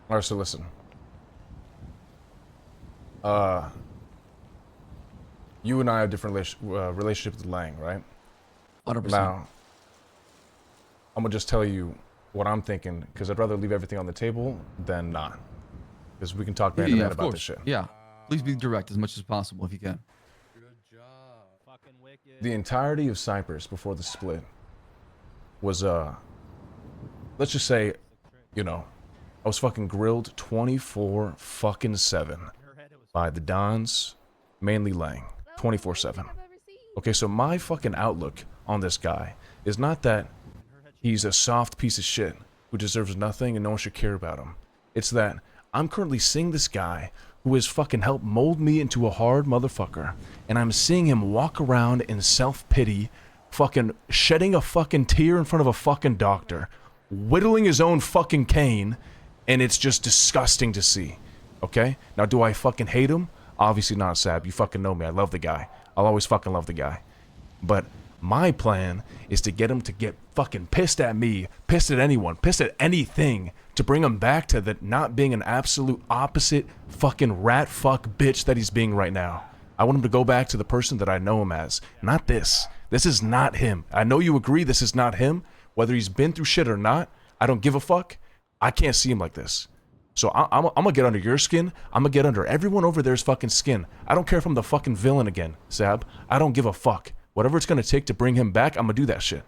Alright, so listen. You and I have different relationship with Lang, right? 100%. Now, I'm gonna just tell you what I'm thinking, because I'd rather leave everything on the table than not. Because we can talk man to man about this shit. Yeah. Please be direct as much as possible if you can. The entirety of Cypress before the split was, let's just say, you know, I was fucking grilled 24/7 by the Dons, mainly Lang, 24/7. Okay, so my fucking outlook on this guy is not that he's a soft piece of shit who deserves nothing and no one should care about him. It's that I'm currently seeing this guy who has fucking helped mold me into a hard motherfucker, and I'm seeing him walk around in self-pity, fucking shedding a fucking tear in front of a fucking doctor, whittling his own fucking cane, and it's just disgusting to see. Okay? Now, do I fucking hate him? Obviously not, Saab. You fucking know me. I love the guy. I'll always fucking love the guy. But my plan is to get him to get fucking pissed at me, pissed at anyone, pissed at anything, to bring him back to the not being an absolute opposite fucking rat fuck bitch that he's being right now. I want him to go back to the person that I know him as. Not this. This is not him. I know you agree this is not him. Whether he's been through shit or not, I don't give a fuck. I can't see him like this. So I'm gonna get under your skin. I'm gonna get under everyone over there's fucking skin. I don't care if I'm the fucking villain again, Saab. I don't give a fuck. Whatever it's gonna take to bring him back, I'm gonna do that shit.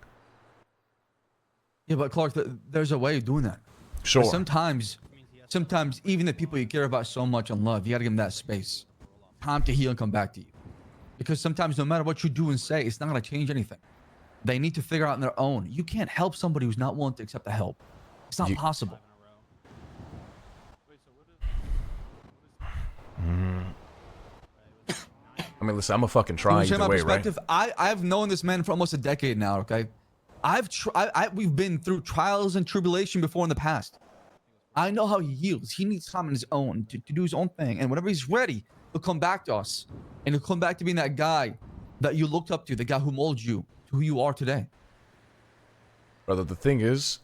Yeah, but Clark, there's a way of doing that. Sure. But sometimes even the people you care about so much and love, you gotta give them that space, time to heal and come back to you. Because sometimes no matter what you do and say, it's not gonna change anything. They need to figure out on their own. You can't help somebody who's not willing to accept the help. It's not possible. I mean, listen, I'm a fucking try either way, right? I've known this man for almost a decade now. Okay, we've been through trials and tribulation before in the past. I know how he heals. He needs time on his own to do his own thing, and whenever he's ready, he'll come back to us, and he'll come back to being that guy that you looked up to, the guy who molded you to who you are today. Brother, the thing is,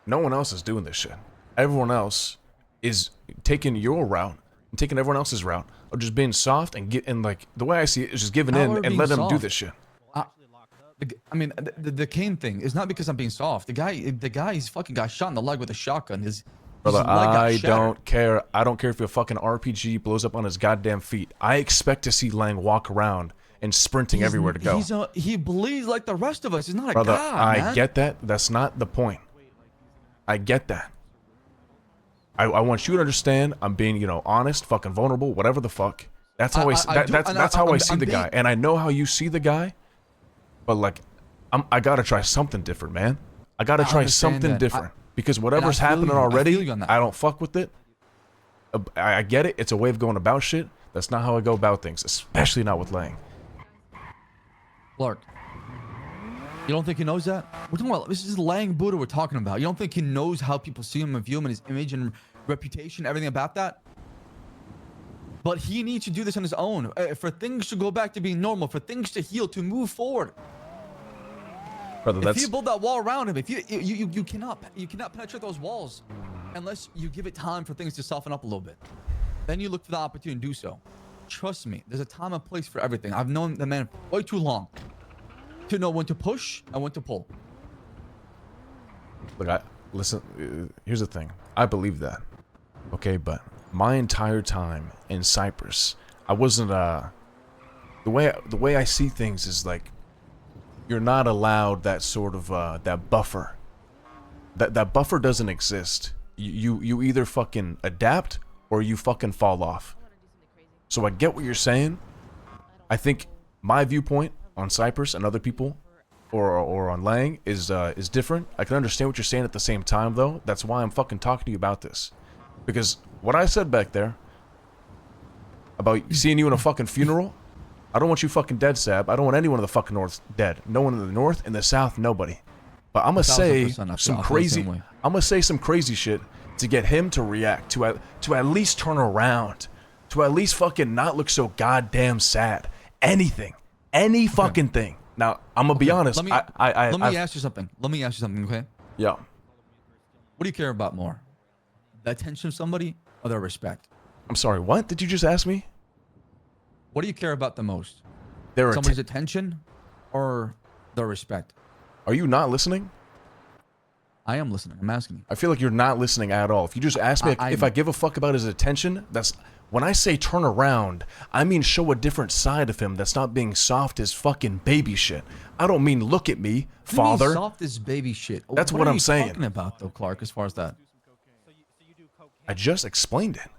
no one else is doing this shit. Everyone else is taking your route and taking everyone else's route of just being soft and like the way I see it is just giving in and let them do this shit. I mean, the cane thing is not because I'm being soft. The guy, he's fucking got shot in the leg with a shotgun. Brother, I don't care. I don't care if your fucking RPG blows up on his goddamn feet. I expect to see Lang walk around and sprinting everywhere to go. He bleeds like the rest of us. He's not a Brother, god, man. I get that. That's not the point. I get that. I want you to understand. I'm being, you know, honest, fucking vulnerable, whatever the fuck. That's how that's how I see the guy, and I know how you see the guy. But like, I gotta try something different, man. I gotta try something different because whatever's happening already, I don't fuck with it. I get it. It's a way of going about shit. That's not how I go about things, especially not with Lang. Clark, you don't think he knows that? We're talking about, this is Lang Buddha we're talking about. You don't think he knows how people see him and view him and his image and reputation, everything about that? But he needs to do this on his own for things to go back to being normal, for things to heal, to move forward. Brother, if you build that wall around him, if you cannot penetrate those walls unless you give it time for things to soften up a little bit. Then you look for the opportunity to do so. Trust me, there's a time and place for everything. I've known the man way too long to know when to push and when to pull. Look, listen, here's the thing. I believe that. Okay, but my entire time in Cypress, I wasn't, the way I see things is like, you're not allowed that sort of, that buffer. That buffer doesn't exist. You either fucking adapt or you fucking fall off. So I get what you're saying. I think my viewpoint on Cypress and other people, or on Lang, is different. I can understand what you're saying at the same time, though. That's why I'm fucking talking to you about this. Because what I said back there about seeing you in a fucking funeral, I don't want you fucking dead, Saab. I don't want anyone in the fucking North dead. No one in the North, in the South, nobody. But I'm gonna say some crazy. I'm gonna say some crazy shit to get him to react, to at least turn around, to at least fucking not look so goddamn sad. Anything, any fucking thing. Now I'm gonna be honest. Let me ask you something. Let me ask you something, okay? Yeah. What do you care about more? the attention of somebody or their respect? I'm sorry, what did you just ask me? What do you care about the most? Their Somebody's attention or their respect? Are you not listening? I am listening. I'm asking you. I feel like you're not listening at all. If you just ask me if I give a fuck about his attention, that's when I say turn around, I mean show a different side of him that's not being soft as fucking baby shit. I don't mean look at me, father. You mean soft as baby shit. That's what I'm saying. What are you talking about, though, Clark, as far as that? I just explained it.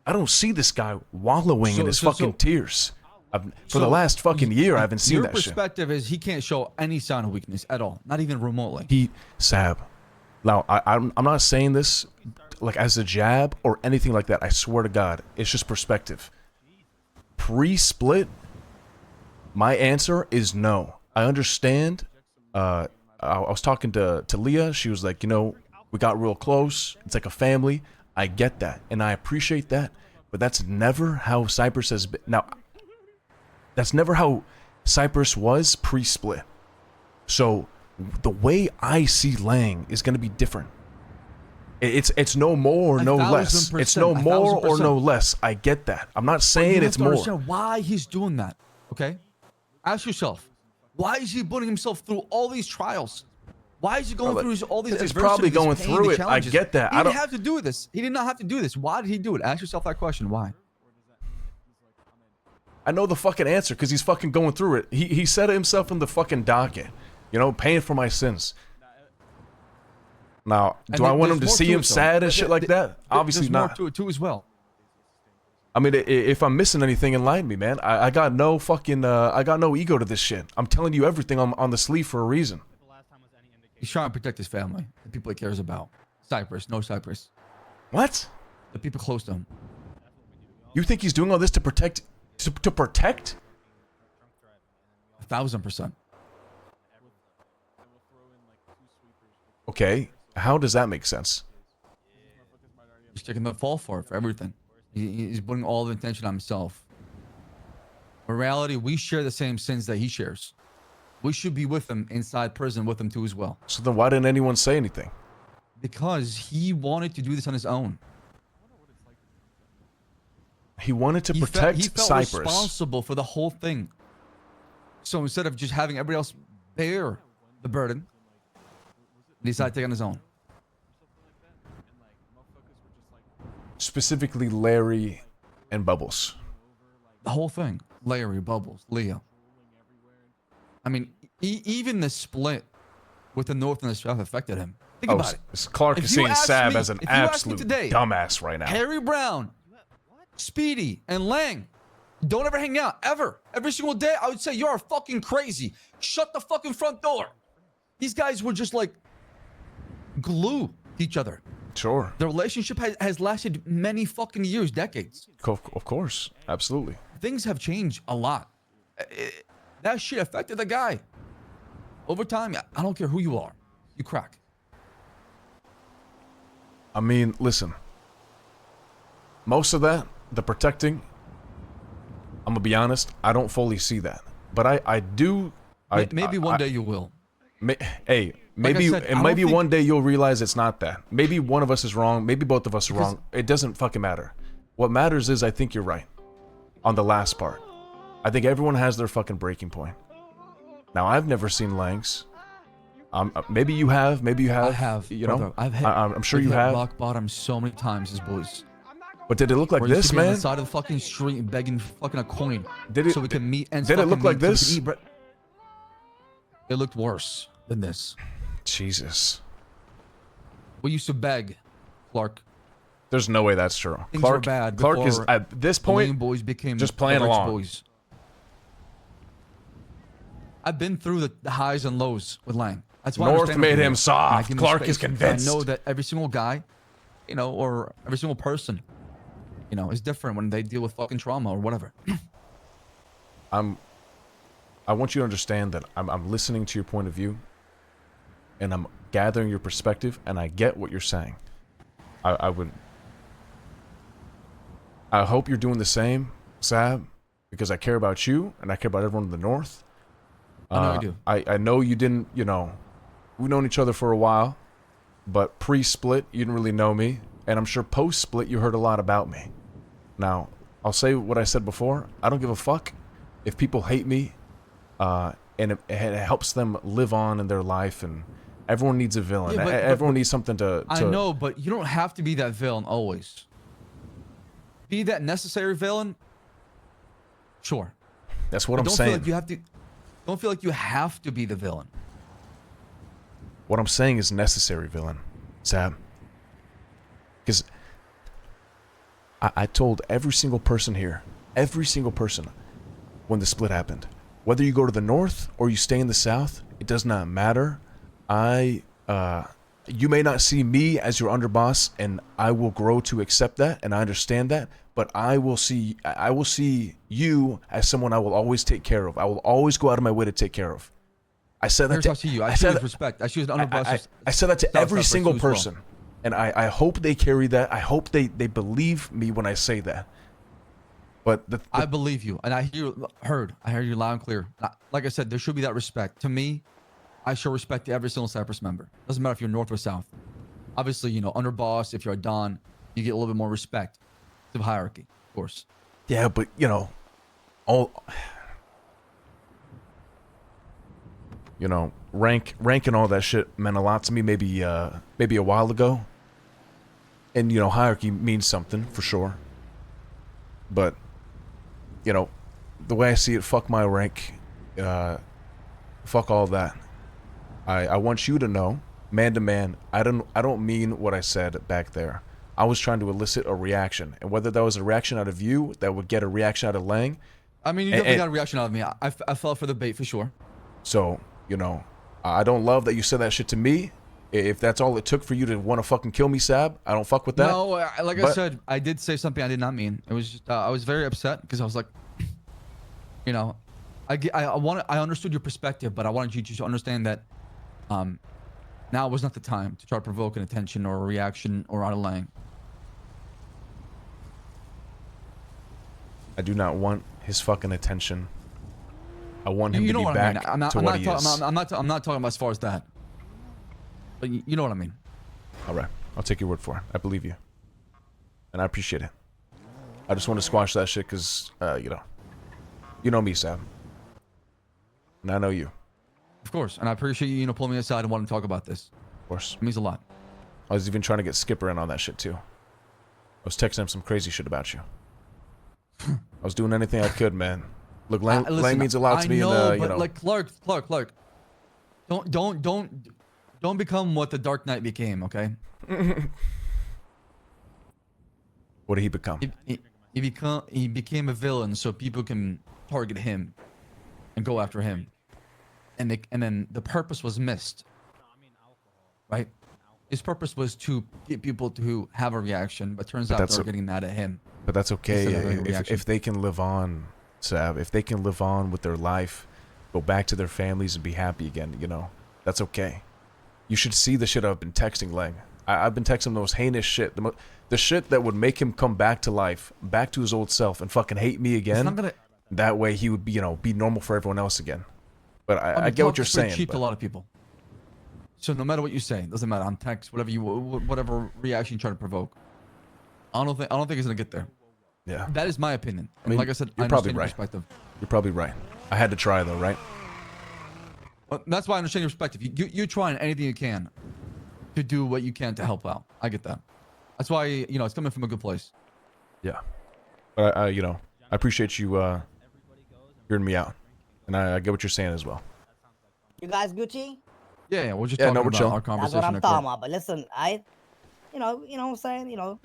I don't see this guy wallowing in his fucking tears. For the last fucking year, I haven't seen that shit. Your perspective is he can't show any sign of weakness at all, not even remotely. Saab. Now, I'm not saying this like as a jab or anything like that. I swear to God, it's just perspective. Pre-split, my answer is no. I understand. I was talking to Leah. She was like, you know, we got real close. It's like a family. I get that, and I appreciate that. But that's never how Cypress has been. Now, that's never how Cypress was pre-split. So the way I see Lang is going to be different. It's no more, no less. It's no more or no less. I get that. I'm not saying it's more. Why he's doing that? Okay, ask yourself, why is he putting himself through all these trials? Why is he going through all these? He's probably going through it. I get that. He didn't have to do this. He did not have to do this. Why did he do it? Ask yourself that question. Why? I know the fucking answer because he's fucking going through it. He said it himself in the fucking docket. You know, paying for my sins. Now, do I want him to see him sad and shit like that? Obviously not. There's more to it too as well. I mean, if I'm missing anything, enlighten me, man. I got no fucking, I got no ego to this shit. I'm telling you everything on the sleeve for a reason. He's trying to protect his family, the people he cares about. Cypress, no Cypress. What? The people close to him. You think he's doing all this to protect? To protect? 1,000%. Okay, how does that make sense? He's taking the fall for it, for everything. He's putting all the attention on himself. In reality, we share the same sins that he shares. We should be with him inside prison with him too as well. So then why didn't anyone say anything? Because he wanted to do this on his own. He wanted to protect he felt Cypress. Responsible for the whole thing. So instead of just having everybody else bear the burden, he decided to take it on his own. Specifically Larry and Bubbles. The whole thing. Larry, Bubbles, Leah. I mean, even the split with the North and the South affected him. Think about it. Clark is seeing Saab as an absolute dumbass right now. Harry Brown, Speedy, and Lang don't ever hang out, ever. Every single day, I would say, you're fucking crazy. Shut the fucking front door. These guys were just like glue to each other. Sure. The relationship has lasted many fucking years, decades. Of course. Absolutely. Things have changed a lot. That shit affected the guy. Over time, I don't care who you are. You crack. I mean, listen. Most of that, the protecting, I'm gonna be honest, I don't fully see that. But I do. Maybe one day you will. Hey, maybe maybe one day you'll realize it's not that. Maybe one of us is wrong. Maybe both of us are wrong. It doesn't fucking matter. What matters is I think you're right on the last part. I think everyone has their fucking breaking point. Now, I've never seen Langs. Maybe you have. Maybe you have. I have. You brother, know, I'm sure you have. Rock bottom so many times, as boys. But did it look like this, man? On the side of the fucking street begging fucking a coin. So we can meet and. Did it look like this? It looked worse than this. Jesus. We used to beg, Clark. There's no way that's true. Things were bad. Clark is at this point boys became just playing along. Boys. I've been through the highs and lows with Lang. That's why North made him soft. Clark is convinced. I know that every single guy, you know, or every single person, you know, is different when they deal with fucking trauma or whatever. I want you to understand that I'm listening to your point of view, and I'm gathering your perspective, and I get what you're saying. I hope you're doing the same, Saab, because I care about you, and I care about everyone in the North. I know you do. I know you didn't, you know, we've known each other for a while, but pre-split, you didn't really know me. And I'm sure post-split you heard a lot about me. Now, I'll say what I said before. I don't give a fuck if people hate me, and it helps them live on in their life, and everyone needs a villain. Yeah, everyone needs something to... I know, but you don't have to be that villain always. Be that necessary villain, sure. That's what I'm saying. Don't feel like you have to be the villain. What I'm saying is necessary villain, Saab. Because I told every single person here, every single person, when the split happened, whether you go to the north or you stay in the south, it does not matter. You may not see me as your underboss, and I will grow to accept that, and I understand that. But I will see you as someone I will always take care of. I will always go out of my way to take care of. I said that to you. I said with respect. I choose an underboss. I said that to every single person, and I hope they carry that. I hope they believe me when I say that. But I believe you, and I heard you loud and clear. Like I said, there should be that respect. To me, I show respect to every single Cypress member. Doesn't matter if you're north or south. Obviously, you know, underboss. If you're a don, you get a little bit more respect. Of hierarchy, of course. Yeah, but you know, rank and all that shit meant a lot to me maybe a while ago. And you know, hierarchy means something for sure. But you know, the way I see it, fuck my rank, fuck all that. I want you to know, man to man, I don't mean what I said back there. I was trying to elicit a reaction, and whether that was a reaction out of you that would get a reaction out of Lang. I mean, you definitely got a reaction out of me. I fell for the bait for sure. So, you know, I don't love that you said that shit to me. If that's all it took for you to want to fucking kill me, Saab, I don't fuck with that. No, I said, I did say something I did not mean. It was just, I was very upset because I was like, you know, I understood your perspective, but I wanted you to understand that now was not the time to try to provoke an attention or a reaction or out of Lang. I do not want his fucking attention. I want him to be back to what he is. I'm not talking about as far as that. But you know what I mean. All right, I'll take your word for it. I believe you, and I appreciate it. I just want to squash that shit because, you know me, Sam, and I know you. Of course, and I appreciate you, pulling me aside and wanting to talk about this. Of course, it means a lot. I was even trying to get Skipper in on that shit too. I was texting him some crazy shit about you. I was doing anything I could, man. Look, Lang means a lot to me. Know, but like Clark, don't become what the Dark Knight became, okay? What did he become? He became a villain, so people can target him and go after him, and then the purpose was missed, right? His purpose was to get people to have a reaction, but turns out they're getting mad at him. But that's okay if they can live on, Sav. If they can live on with their life, go back to their families and be happy again, that's okay. You should see the shit I've been texting Lang. I've been texting those heinous shit, the shit that would make him come back to life, back to his old self, and fucking hate me again. That way he would be, be normal for everyone else again. But I get what you're saying. Cheap to a lot of people. So no matter what you say, doesn't matter on text, whatever reaction you try to provoke. I don't think it's gonna get there. Yeah. That is my opinion. I mean, like I said, you're probably right. You're probably right. I had to try though, right? Well, that's why I understand your perspective. You're trying anything you can to do what you can to help out. I get that. That's why it's coming from a good place. Yeah. But I appreciate you hearing me out, and I get what you're saying as well. You guys Gucci? Yeah, we're just talking about our conversation. That's what I'm talking about. But listen, you know what I'm saying,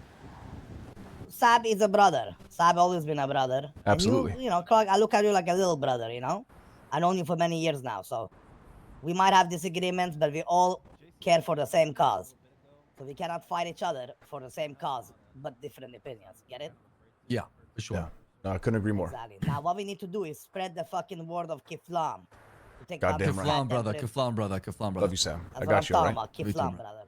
Saab is a brother. Saab always been a brother. Absolutely. And Clark, I look at you like a little brother, I known you for many years now, so we might have disagreements, but we all care for the same cause. So we cannot fight each other for the same cause, but different opinions. Get it? Yeah, for sure. Yeah. No, I couldn't agree more. Exactly. Now what we need to do is spread the fucking word of Kiflam. Goddamn right. Kiflam, brother. Love you, Sam. That's I got you, all right? Kiflam, brother.